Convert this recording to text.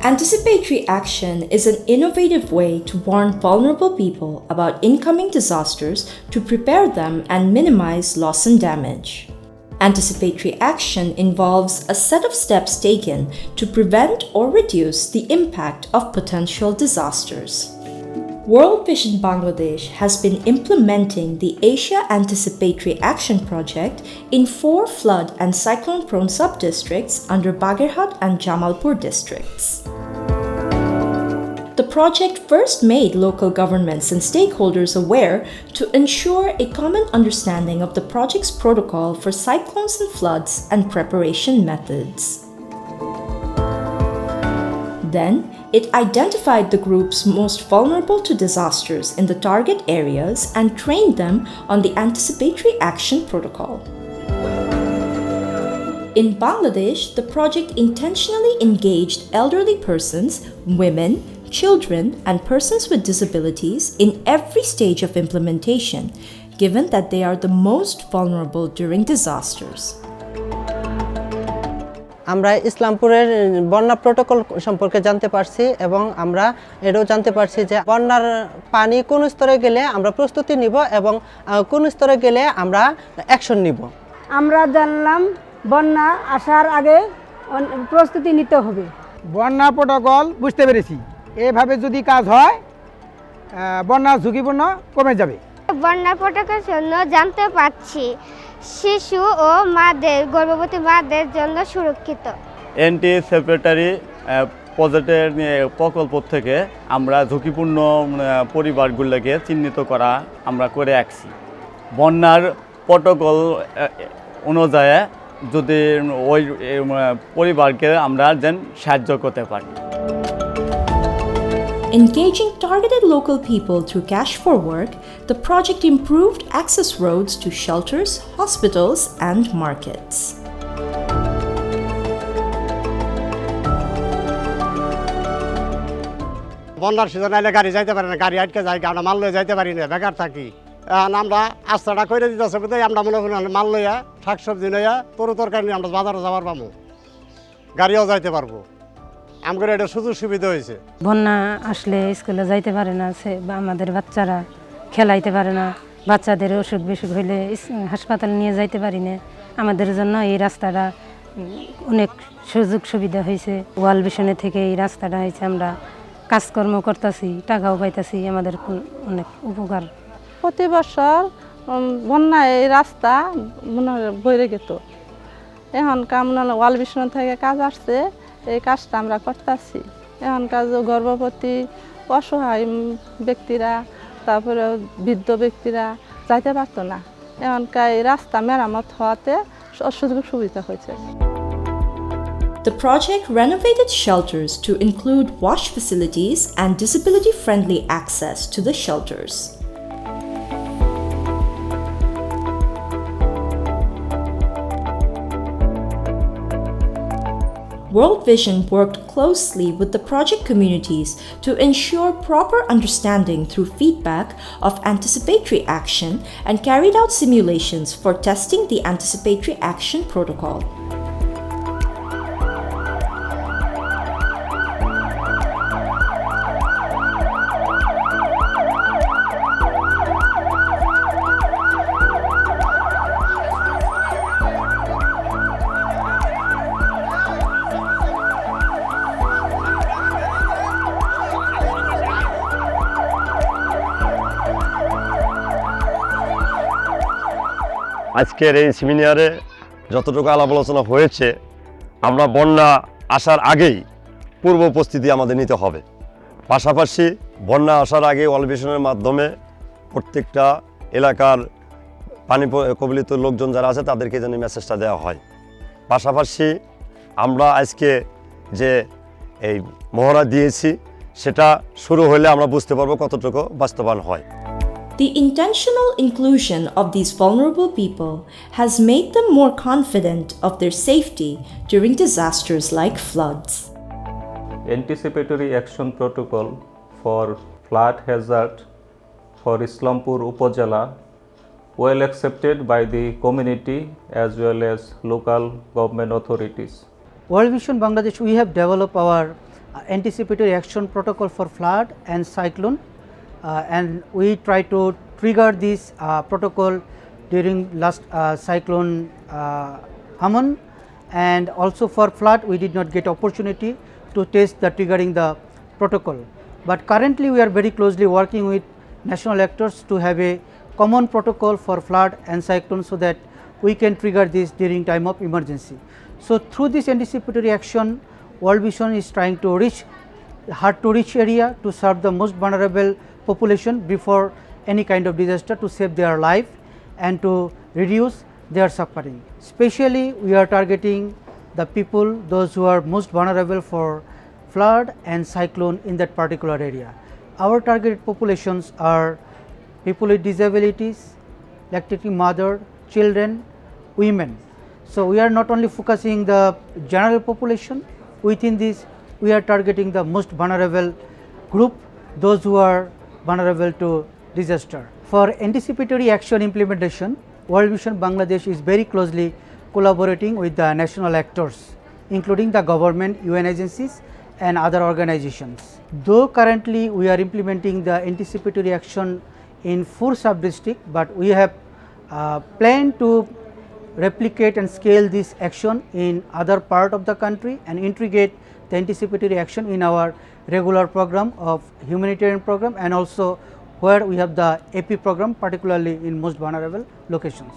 Anticipatory action is an innovative way to warn vulnerable people about incoming disasters to prepare them and minimize loss and damage. Anticipatory action involves a set of steps taken to prevent or reduce the impact of potential disasters. World Vision Bangladesh has been implementing the Asia Anticipatory Action project in 4 flood and cyclone-prone sub-districts under Bagerhat and Jamalpur districts. The project first made local governments and stakeholders aware to ensure a common understanding of the project's protocol for cyclones and floods and preparation methods. Then, it identified the groups most vulnerable to disasters in the target areas and trained them on the Anticipatory Action Protocol. In Bangladesh, the project intentionally engaged elderly persons, women, children, and persons with disabilities in every stage of implementation, given that they are the most vulnerable during disasters. আমরা ইসলামপুরের বন্যা protocol সম্পর্কে জানতে পারছি এবং আমরা এটাও জানতে পারছি যে বন্যার পানি কোন স্তরে গেলে আমরা প্রস্তুতি নিব এবং কোন স্তরে গেলে আমরা অ্যাকশন নিব। আমরা জানলাম বন্যা আসার আগে প্রস্তুতি নিতে হবে। বন্যা প্রোটোকল বুঝতে পেরেছি, এভাবে যদি কাজ হয় বন্যা ঝুঁকিপূর্ণ কমে যাবে। বন্যা প্রোটোকল জন্য জানতে পারছি শিশু ও মাদের গর্ভবতী মাদের জন্য সুরক্ষিত। অ্যান্টিসিপেটরি প্রকল্প থেকে আমরা ঝুঁকিপূর্ণ পরিবারগুলোকে চিহ্নিত করা আমরা করে রাখছি। বন্যার প্রোটোকল অনুযায়ী যদি ওই পরিবারকে আমরা যেন সাহায্য করতে পারি। Engaging targeted local people through Cash for Work, the project improved access roads to shelters, hospitals, and markets. বন্যার সিজন আইলে গাড়ি যাইতে পারে না, গাড়ি আটকে যায়, আমরা মাল লয়ে যাইতে পারি না, বেকার থাকি। আমরা আস্তাটা করে দিতেছে কোথায় আমরা মনে করি মাল লইয়া শাকসবজি লইয়া তরু তরকারি নিয়ে আমরা বাজারে যাবার পাবো, গাড়িও যাইতে পারবো। আমাদের এটা সুযোগ সুবিধা হয়েছে। বন্যা আসলে স্কুলে যাইতে পারে না, আমাদের বাচ্চারা খেলাইতে পারে না, বাচ্চাদের অসুখ বিসুখ হইলে হাসপাতালে নিয়ে যাইতে পারি না। আমাদের জন্য এই রাস্তাটা অনেক সুযোগ সুবিধা হয়েছে। ওয়ার্ল্ড ভিশনে থেকে এই রাস্তাটা হয়েছে, আমরা কাজকর্ম করতেছি, টাকাও পাইতেছি, আমাদের অনেক উপকার। প্রতি বছর বন্যায় এই রাস্তা মনে হয় বইরে গেত, এখন মনে হলো ওয়ার্ল্ড ভিশন থেকে কাজ আসছে, এই কাজটা আমরা করতেছি। এখন কাজ গর্ভবতী অসহায় ব্যক্তিরা, তারপরে বৃদ্ধ ব্যক্তিরা যাইতে পারতো না, এখনকার এই রাস্তা মেরামত হওয়াতে সুযোগ সুবিধা হয়েছে। The project renovated shelters to include wash facilities and disability-friendly access to the shelters. World Vision worked closely with the project communities to ensure proper understanding through feedback of anticipatory action and carried out simulations for testing the anticipatory action protocol. আজকের এই সেমিনারে যতটুকু আলাপ আলোচনা হয়েছে, আমরা বন্যা আসার আগেই পূর্ব প্রস্তুতি আমাদের নিতে হবে। পাশাপাশি বন্যা আসার আগে ওয়ার্ল্ড ভিশনের মাধ্যমে প্রত্যেকটা এলাকার পানি কবলিত লোকজন যারা আছে তাদেরকে যেন মেসেজটা দেওয়া হয়। পাশাপাশি আমরা আজকে যে এই মহড়া দিয়েছি সেটা শুরু হলে আমরা বুঝতে পারবো কতটুকু বাস্তবায়ন হয়। The intentional inclusion of these vulnerable people has made them more confident of their safety during disasters like floods. Anticipatory Action Protocol for Flood Hazard for Islampur Upazila well accepted by the community as well as local government authorities. World Vision Bangladesh, we have developed our anticipatory action protocol for flood and cyclone, and we try to trigger this protocol during last cyclone Haman, and also for flood we did not get opportunity to test the triggering the protocol. But currently we are very closely working with national actors to have a common protocol for flood and cyclone, so that we can trigger this during time of emergency. So through this anticipatory action, World Vision is trying to reach hard to reach area to serve the most vulnerable population before any kind of disaster, to save their life and to reduce their suffering. Especially we are targeting the people, those who are most vulnerable for flood and cyclone in that particular area. Our targeted populations are people with disabilities, lactating mother, children, women. So we are not only focusing the general population, within this we are targeting the most vulnerable group, those who are vulnerable to disaster. For anticipatory action implementation, World Vision Bangladesh is very closely collaborating with the national actors, including the government, UN agencies and other organizations. Though currently we are implementing the anticipatory action in 4 sub-districts, but we have planned to replicate and scale this action in other part of the country and integrate the anticipatory action in our regular program of humanitarian program, and also where we have the AP program, particularly in most vulnerable locations.